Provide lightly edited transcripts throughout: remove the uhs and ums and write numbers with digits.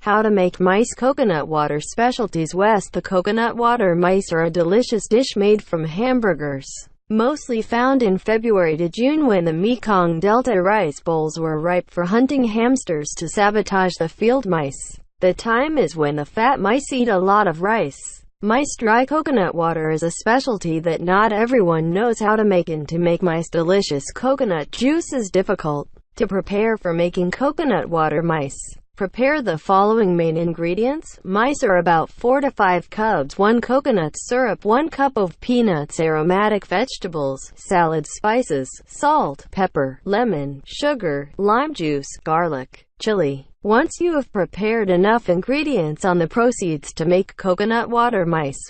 How to make mice coconut water specialties. West. The coconut water mice are a delicious dish made from hamburgers, mostly found in February to June when the Mekong Delta rice bowls were ripe for hunting hamsters to sabotage the field mice. The time is when the fat mice eat a lot of rice. Mice dry coconut water is a specialty that not everyone knows how to make, and to make mice delicious coconut juice is difficult. To prepare for making coconut water mice, prepare the following main ingredients. Mice are about 4 to 5 cups, 1 coconut syrup, 1 cup of peanuts, aromatic vegetables, salad spices, salt, pepper, lemon, sugar, lime juice, garlic, chili. Once you have prepared enough ingredients, on the proceeds to make coconut water mice.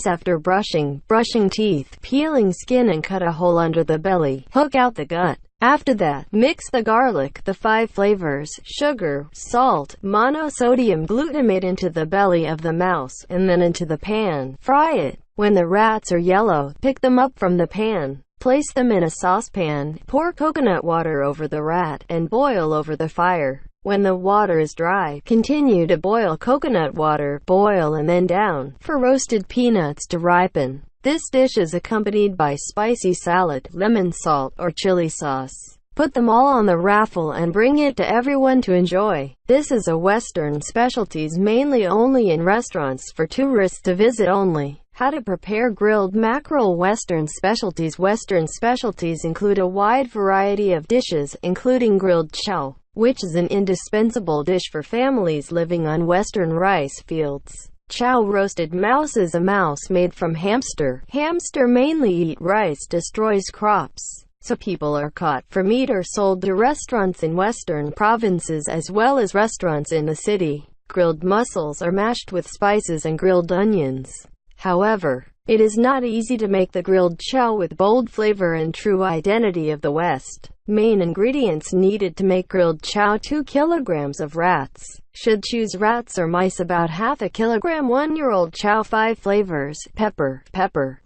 After brushing teeth, peeling skin and cut a hole under the belly. Hook out the gut. After that, mix the garlic, the 5 flavors, sugar, salt, monosodium glutamate into the belly of the mouse, and then into the pan. Fry it. When the rats are yellow, pick them up from the pan. Place them in a saucepan, pour coconut water over the rat, and boil over the fire. When the water is dry, continue to boil coconut water, boil and then down, for roasted peanuts to ripen. This dish is accompanied by spicy salad, lemon salt, or chili sauce. Put them all on the raffle and bring it to everyone to enjoy. This is a Western specialties, mainly only in restaurants for tourists to visit only. How to prepare grilled mackerel. Western specialties. Western specialties include a wide variety of dishes, including grilled chow, which is an indispensable dish for families living on western rice fields. Chow roasted mouse is a mouse made from hamster. Hamster mainly eat rice, destroys crops, so people are caught for meat or sold to restaurants in western provinces as well as restaurants in the city. Grilled mussels are mashed with spices and grilled onions. However, it is not easy to make the grilled chow with bold flavor and true identity of the West. Main ingredients needed to make grilled chow. 2 kilograms of rats. Should choose rats or mice about half a kilogram. 1-year-old chow. 5 flavors: pepper,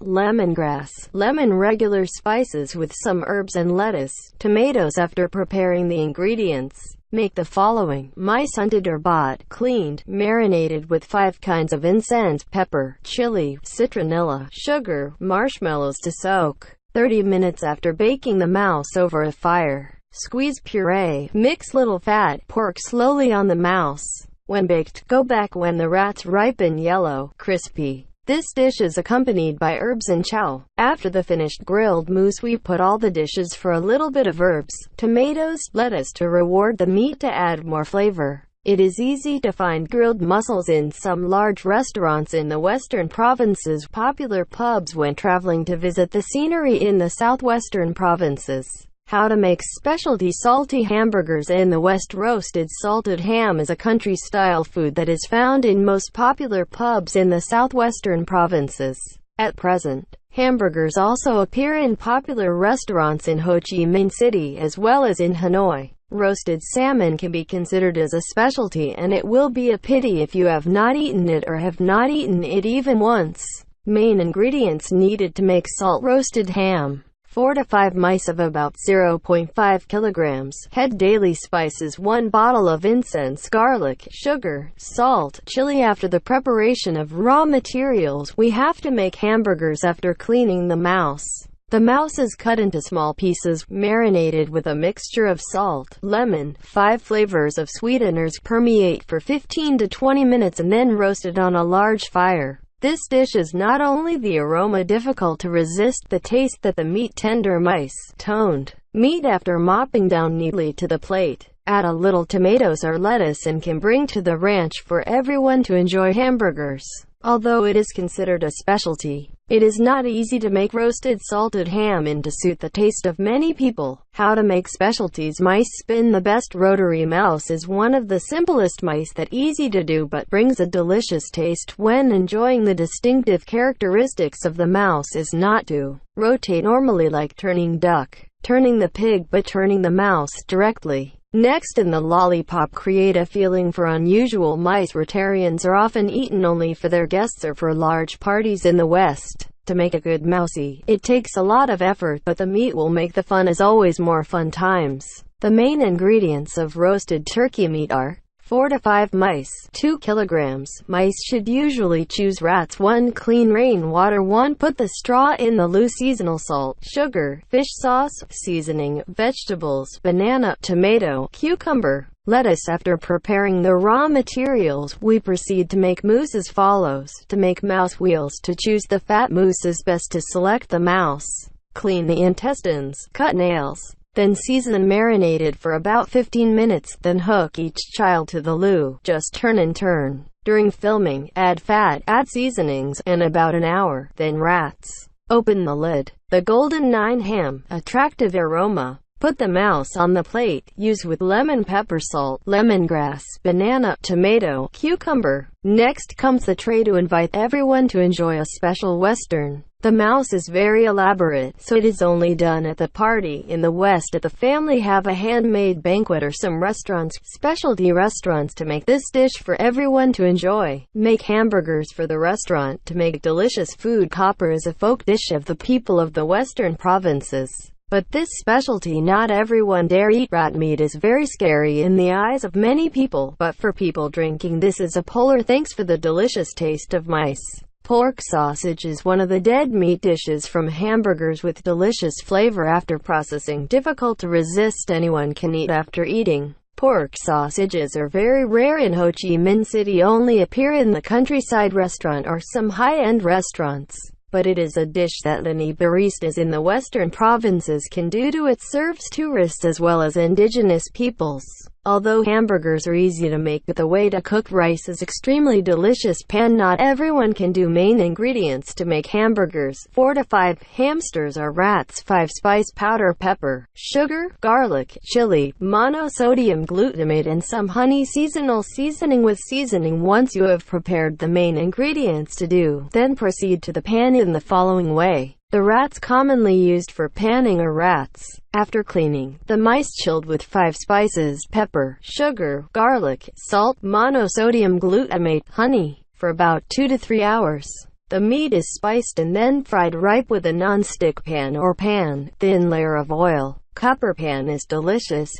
lemongrass, lemon, regular spices with some herbs and lettuce, tomatoes. After preparing the ingredients, make the following. Mice hunted or bought, cleaned, marinated with 5 kinds of incense, pepper, chili, citronella, sugar, marshmallows to soak 30 minutes. After baking the mouse over a fire, squeeze puree, mix little fat pork slowly on the mouse. When baked, go back when the rats ripen yellow, crispy. This dish is accompanied by herbs and chow. After the finished grilled moose, we put all the dishes for a little bit of herbs, tomatoes, lettuce to reward the meat to add more flavor. It is easy to find grilled mussels in some large restaurants in the western provinces, popular pubs when traveling to visit the scenery in the southwestern provinces. How to make specialty salty hamburgers in the West. Roasted salted ham is a country-style food that is found in most popular pubs in the southwestern provinces. At present, hamburgers also appear in popular restaurants in Ho Chi Minh City as well as in Hanoi. Roasted salmon can be considered as a specialty, and it will be a pity if you have not eaten it or have not eaten it even once. Main ingredients needed to make salt roasted ham. 4 to 5 mice of about 0.5 kilograms. Head daily spices. 1 bottle of incense, garlic, sugar, salt, chili. After the preparation of raw materials, we have to make hamburgers. After cleaning the mouse, the mouse is cut into small pieces, marinated with a mixture of salt, lemon, 5 flavors of sweeteners, permeate for 15 to 20 minutes and then roasted on a large fire. This dish is not only the aroma difficult to resist, the taste that the meat tender mice, toned meat after mopping down neatly to the plate. Add a little tomatoes or lettuce and can bring to the ranch for everyone to enjoy hamburgers. Although it is considered a specialty, it is not easy to make roasted salted ham in to suit the taste of many people. How to make specialties. Mice spin. The best rotary mouse is one of the simplest mice that easy to do but brings a delicious taste when enjoying. The distinctive characteristics of the mouse is not to rotate normally like turning duck, turning the pig, but turning the mouse directly. Next in the lollipop. Create a feeling for unusual mice. Rotarians are often eaten only for their guests or for large parties in the West. To make a good mousey, it takes a lot of effort, but the meat will make the fun as always more fun times. The main ingredients of roasted turkey meat are 4 to 5 mice, 2 kilograms. Mice should usually choose rats. 1 clean rainwater. 1 put the straw in the loo. Seasonal salt, sugar, fish sauce, seasoning, vegetables, banana, tomato, cucumber, lettuce. After preparing the raw materials, we proceed to make mousse as follows. To make mouse wheels. To choose the fat mousse is best to select the mouse. Clean the intestines, cut nails. Then season and marinate it for about 15 minutes. Then hook each child to the loo. Just turn and turn. During filming, add fat, add seasonings, and about an hour. Then rats. Open the lid. The golden 9 ham, attractive aroma. Put the mouse on the plate. Use with lemon, pepper, salt, lemongrass, banana, tomato, cucumber. Next comes the tray to invite everyone to enjoy a special Western. The mouse is very elaborate, so it is only done at the party. In the West, at the family have a handmade banquet or some restaurants, specialty restaurants, to make this dish for everyone to enjoy. Make hamburgers for the restaurant. To make delicious food, copper is a folk dish of the people of the western provinces. But this specialty not everyone dare eat. Rat meat is very scary in the eyes of many people, but for people drinking this is a polar thanks for the delicious taste of mice. Pork sausage is one of the dead meat dishes from hamburgers with delicious flavor after processing. Difficult to resist, anyone can eat after eating. Pork sausages are very rare in Ho Chi Minh City, only appear in the countryside restaurant or some high-end restaurants. But it is a dish that many baristas in the western provinces can do to it. Serves tourists as well as indigenous peoples. Although hamburgers are easy to make, but the way to cook rice is extremely delicious. Pan. Not everyone can do. Main ingredients to make hamburgers: 4 to 5 hamsters or rats, 5 spice powder, pepper, sugar, garlic, chili, monosodium glutamate, and some honey. Seasonal seasoning with seasoning. Once you have prepared the main ingredients to do, then proceed to the pan in the following way. The rats commonly used for panning are rats. After cleaning, the mice chilled with 5 spices: pepper, sugar, garlic, salt, monosodium glutamate, honey, for about 2 to 3 hours. The meat is spiced and then fried ripe with a non-stick pan or pan, thin layer of oil. Copper pan is delicious.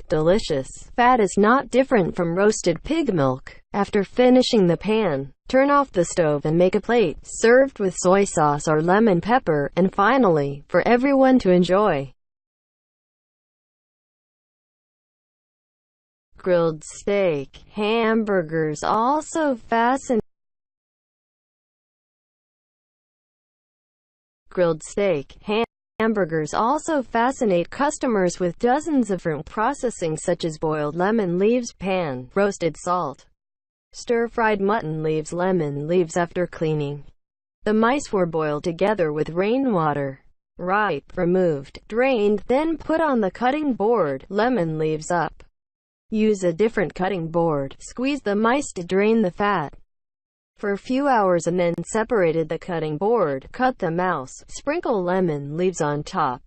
Fat is not different from roasted pig milk. After finishing the pan, turn off the stove and make a plate, served with soy sauce or lemon pepper, and finally, for everyone to enjoy. Grilled steak. Hamburgers also fascinate. Grilled steak. Hamburgers also fascinate customers with dozens of different processing, such as boiled lemon leaves, pan, roasted salt, stir-fried mutton leaves, lemon leaves. After cleaning, the mice were boiled together with rainwater. Ripe, removed, drained, then put on the cutting board. Lemon leaves up. Use a different cutting board. Squeeze the mice to drain the fat for a few hours and then separated the cutting board. Cut the mouse. Sprinkle lemon leaves on top.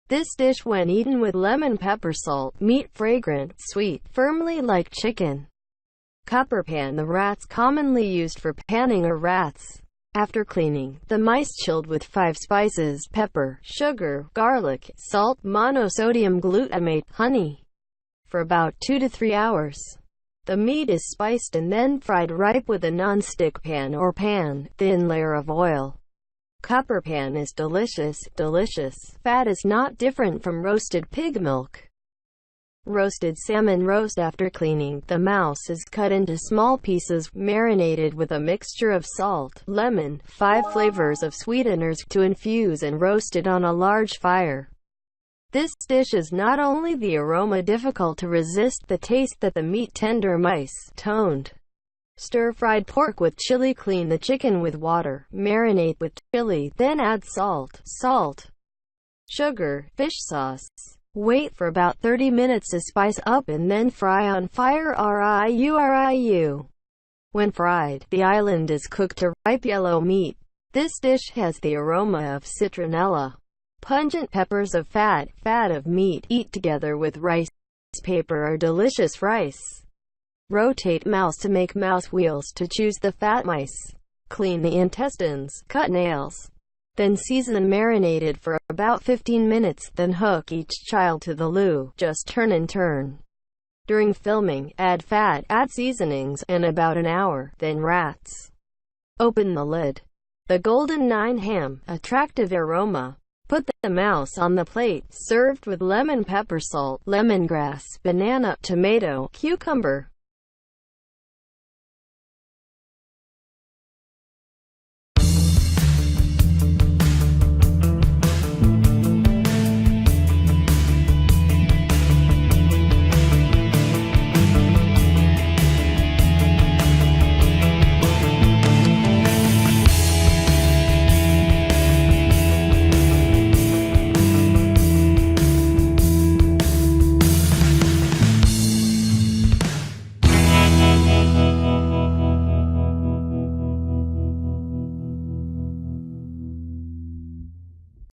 This dish, when eaten with lemon, pepper, salt, meat, fragrant, sweet, firmly like chicken. Copper pan. The rats commonly used for panning are rats. After cleaning, the mice chilled with 5 spices: pepper, sugar, garlic, salt, monosodium glutamate, honey, for about 2 to 3 hours. The meat is spiced and then fried ripe with a non-stick pan or pan, thin layer of oil. Copper pan is delicious. Fat is not different from roasted pig milk. Roasted salmon roast. After cleaning, the mouse is cut into small pieces, marinated with a mixture of salt, lemon, 5 flavors of sweeteners to infuse, and roasted on a large fire. This dish is not only the aroma difficult to resist, the taste that the meat tender mice toned. Stir-fried pork with chili. Clean the chicken with water, marinate with chili, then add salt, sugar, fish sauce. Wait for about 30 minutes to spice up and then fry on fire. Riu. When fried, the island is cooked to ripe yellow meat. This dish has the aroma of citronella. Pungent peppers of fat of meat. Eat together with rice paper or delicious rice. Rotate mouse to make mouse wheels. To choose the fat mice, clean the intestines, cut nails. Then season and marinate it for about 15 minutes. Then hook each child to the loo. Just turn and turn. During filming, add fat, add seasonings, and about an hour, then rats. Open the lid. The golden 9 ham, attractive aroma. Put the mouse on the plate, served with lemon pepper salt, lemongrass, banana, tomato, cucumber.